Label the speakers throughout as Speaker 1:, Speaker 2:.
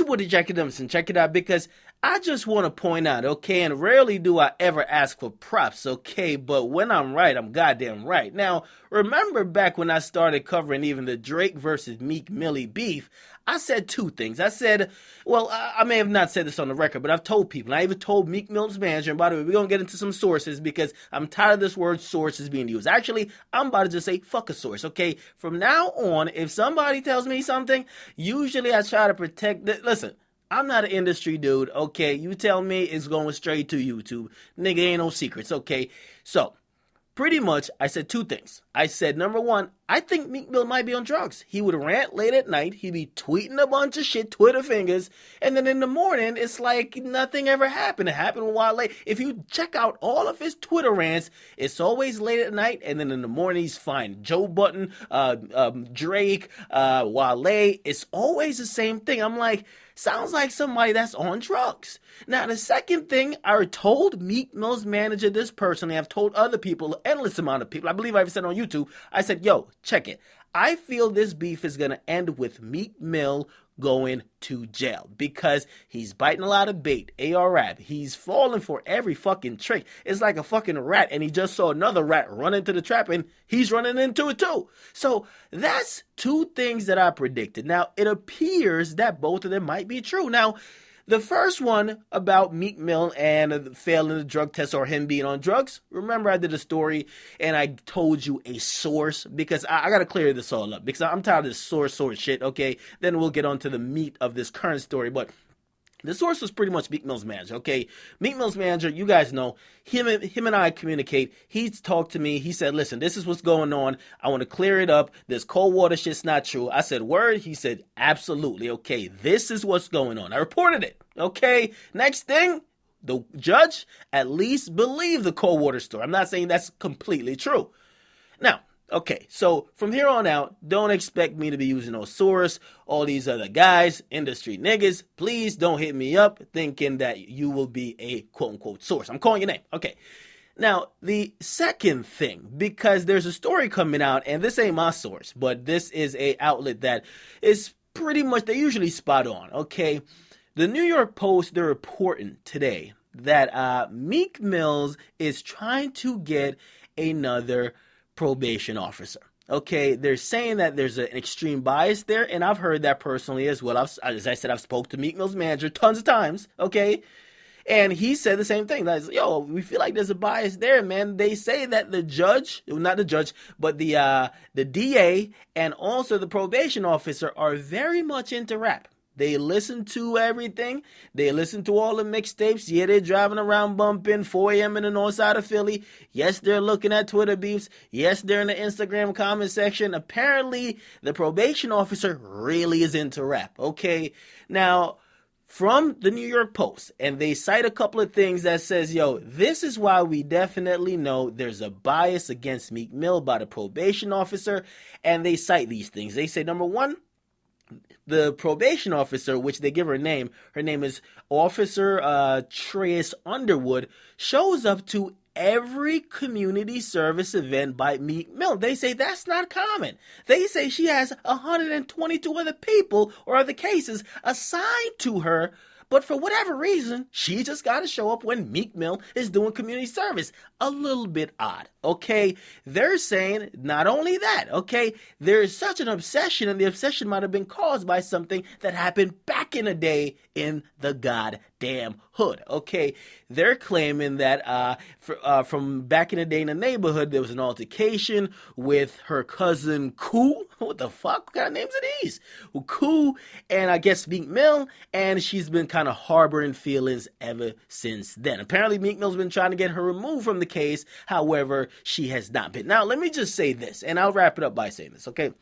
Speaker 1: your boy, DJ Akademiks, and check it out because I just want to point out, okay, and rarely do I ever ask for props, okay, but when I'm right, I'm goddamn right. Now, remember back when I started covering even the Drake versus Meek Millie beef, I said two things. I said, well, I may have not said this on the record, but I've told people. And I even told Meek Mill's manager, and by the way, we're going to get into some sources because I'm tired of this word sources being used. Actually, I'm about to just say, fuck a source, okay? From now on, if somebody tells me something, usually I try to protect it. Listen, I'm not an industry dude, okay? You tell me it's going straight to YouTube. Nigga, ain't no secrets, okay? So, pretty much, I said two things. I said, number one, I think Meek Mill might be on drugs. He would rant late at night. He'd be tweeting a bunch of shit, Twitter fingers. And then in the morning, it's like nothing ever happened. It happened a while late. If you check out all of his Twitter rants, it's always late at night. And then in the morning, he's fine. Joe Budden, Drake, Wale. It's always the same thing. I'm like, sounds like somebody that's on drugs. Now, the second thing, I told Meek Mill's manager this personally. I've told other people, endless amount of people. I believe I've said on YouTube, I said, yo, check it. I feel this beef is going to end with Meek Mill going to jail because he's biting a lot of bait. ARAB. He's falling for every fucking trick. It's like a fucking rat, and he just saw another rat run into the trap, and he's running into it too. So that's two things that I predicted. Now, it appears that both of them might be true. Now, the first one about Meek Mill and failing the drug test or him being on drugs. Remember I did a story and I told you a source because I got to clear this all up because I'm tired of this source shit, okay? Then we'll get on to the meat of this current story. But the source was pretty much Meek Mill's manager, okay? Meek Mill's manager, you guys know, him and I communicate. He's talked to me. He said, listen, this is what's going on. I want to clear it up. This cold water shit's not true. I said, word? He said, absolutely, okay, this is what's going on. I reported it, okay? Next thing, the judge at least believed the cold water story. I'm not saying that's completely true. Now, okay, so from here on out, don't expect me to be using no source, all these other guys, industry niggas. Please don't hit me up thinking that you will be a quote-unquote source. I'm calling your name. Okay. Now, the second thing, because there's a story coming out, and this ain't my source, but this is a outlet that is pretty much, they're usually spot on, okay? The New York Post, they're reporting today that Meek Mills is trying to get another probation officer. Okay, they're saying that there's an extreme bias there, and I've heard that personally as well. As I said, I've spoke to Meek Mill's manager tons of times, okay? And he said the same thing. Like, yo, we feel like there's a bias there, man. They say that the judge, not the judge, but the DA and also the probation officer are very much into rap. They listen to everything. They listen to all the mixtapes. Yeah, they're driving around bumping 4 a.m. in the north side of Philly. Yes, they're looking at Twitter beefs. Yes, they're in the Instagram comment section. Apparently, the probation officer really is into rap. Okay, now, from the New York Post, and they cite a couple of things that says, yo, this is why we definitely know there's a bias against Meek Mill by the probation officer, and they cite these things. They say, number one, the probation officer, which they give her name is Officer Trace Underwood, shows up to every community service event by Meek Mill. They say that's not common. They say she has 122 other people or other cases assigned to her, but for whatever reason, she just got to show up when Meek Mill is doing community service. A little bit odd, okay? They're saying not only that, okay? There's such an obsession, and the obsession might have been caused by something that happened back in the day in the goddamn hood, okay? They're claiming that from back in the day in the neighborhood, there was an altercation with her cousin Koo. What the fuck? What kind of names are these? Well, Koo and I guess Meek Mill, and she's been kind of harboring feelings ever since then. Apparently, Meek Mill's been trying to get her removed from the case. However, she has not been. Now, let me just say this, and I'll wrap it up by saying this, okay?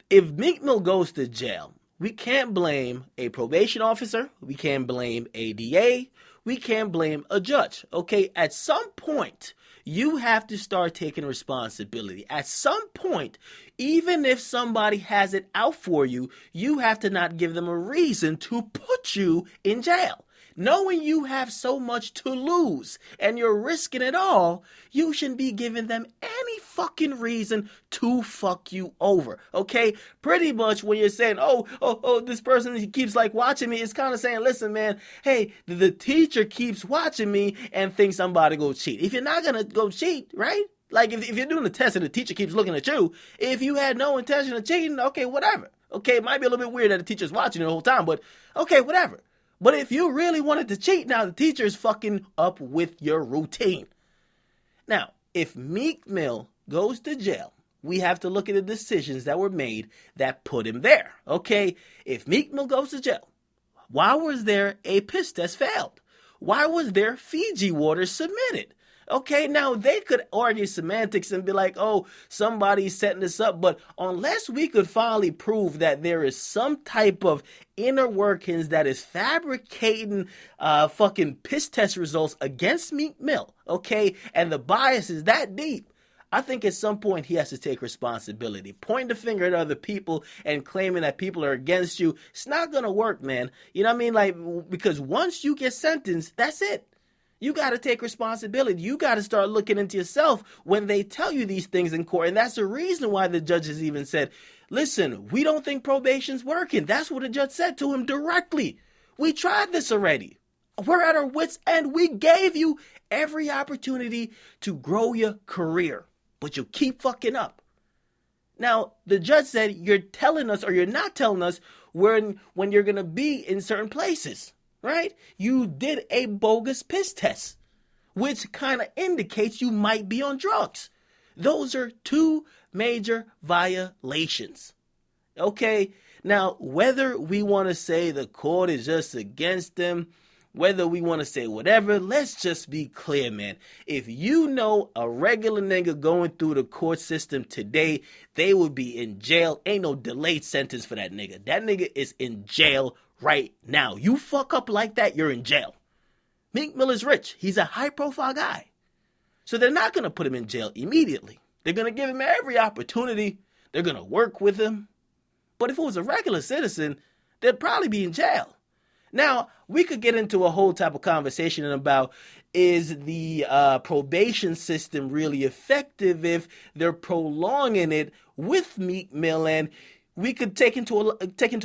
Speaker 1: If Meek Mill goes to jail, we can't blame a probation officer. We can't blame a DA. We can't blame a judge, okay? At some point, you have to start taking responsibility. At some point, even if somebody has it out for you, you have to not give them a reason to put you in jail. Knowing you have so much to lose and you're risking it all, you shouldn't be giving them any fucking reason to fuck you over, okay? Pretty much when you're saying, oh, this person he keeps like watching me, it's kind of saying, listen, man, hey, the teacher keeps watching me and thinks I'm about to go cheat. If you're not going to go cheat, right? Like if you're doing a test and the teacher keeps looking at you, if you had no intention of cheating, okay, whatever. Okay, it might be a little bit weird that the teacher's watching you the whole time, but okay, whatever. But if you really wanted to cheat, now the teacher is fucking up with your routine. Now, if Meek Mill goes to jail, we have to look at the decisions that were made that put him there, okay? If Meek Mill goes to jail, why was there a piss test failed? Why was there Fiji water submitted? Okay, now they could argue semantics and be like, oh, somebody's setting this up. But unless we could finally prove that there is some type of inner workings that is fabricating fucking piss test results against Meek Mill, okay, and the bias is that deep, I think at some point he has to take responsibility. Pointing the finger at other people and claiming that people are against you, it's not going to work, man. You know what I mean? Like, because once you get sentenced, that's it. You got to take responsibility. You got to start looking into yourself when they tell you these things in court. And that's the reason why the judges even said, listen, we don't think probation's working. That's what the judge said to him directly. We tried this already. We're at our wits' end. We gave you every opportunity to grow your career, but you keep fucking up. Now, the judge said, you're telling us or you're not telling us when you're going to be in certain places. Right? You did a bogus piss test, which kind of indicates you might be on drugs. Those are two major violations. Okay? Now, whether we want to say the court is just against them, whether we want to say whatever, let's just be clear, man. If you know a regular nigga going through the court system today, they would be in jail. Ain't no delayed sentence for that nigga. That nigga is in jail right now. You fuck up like that, you're in jail. Meek Mill is rich. He's a high-profile guy. So they're not going to put him in jail immediately. They're going to give him every opportunity. They're going to work with him. But if it was a regular citizen, they'd probably be in jail. Now, we could get into a whole type of conversation about, is the probation system really effective if they're prolonging it with Meek Mill? And we could take into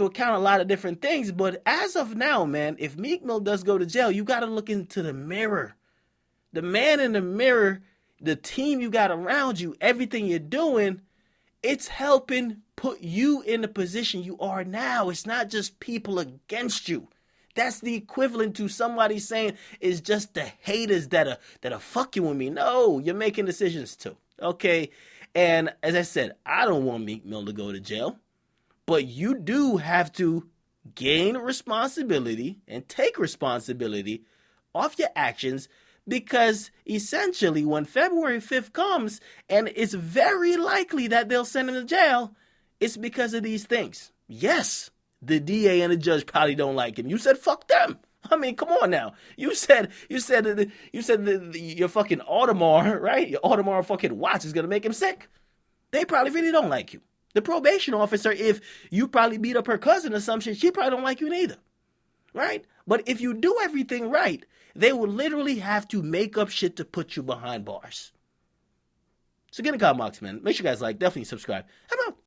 Speaker 1: account a lot of different things, but as of now, man, if Meek Mill does go to jail, you got to look into the mirror. The man in the mirror, the team you got around you, everything you're doing, it's helping put you in the position you are now. It's not just people against you. That's the equivalent to somebody saying it's just the haters that are fucking with me. No, you're making decisions too. Okay, and as I said, I don't want Meek Mill to go to jail. But you do have to gain responsibility and take responsibility off your actions, because essentially when February 5th comes and it's very likely that they'll send him to jail, it's because of these things. Yes, the DA and the judge probably don't like him. You said fuck them. I mean, come on now. You said your fucking Audemars, right? Your Audemars fucking watch is going to make him sick. They probably really don't like you. The probation officer, if you probably beat up her cousin or some shit, she probably don't like you neither, right? But if you do everything right, they will literally have to make up shit to put you behind bars. So get in the comment box, man. Make sure you guys like, definitely subscribe. I'm out.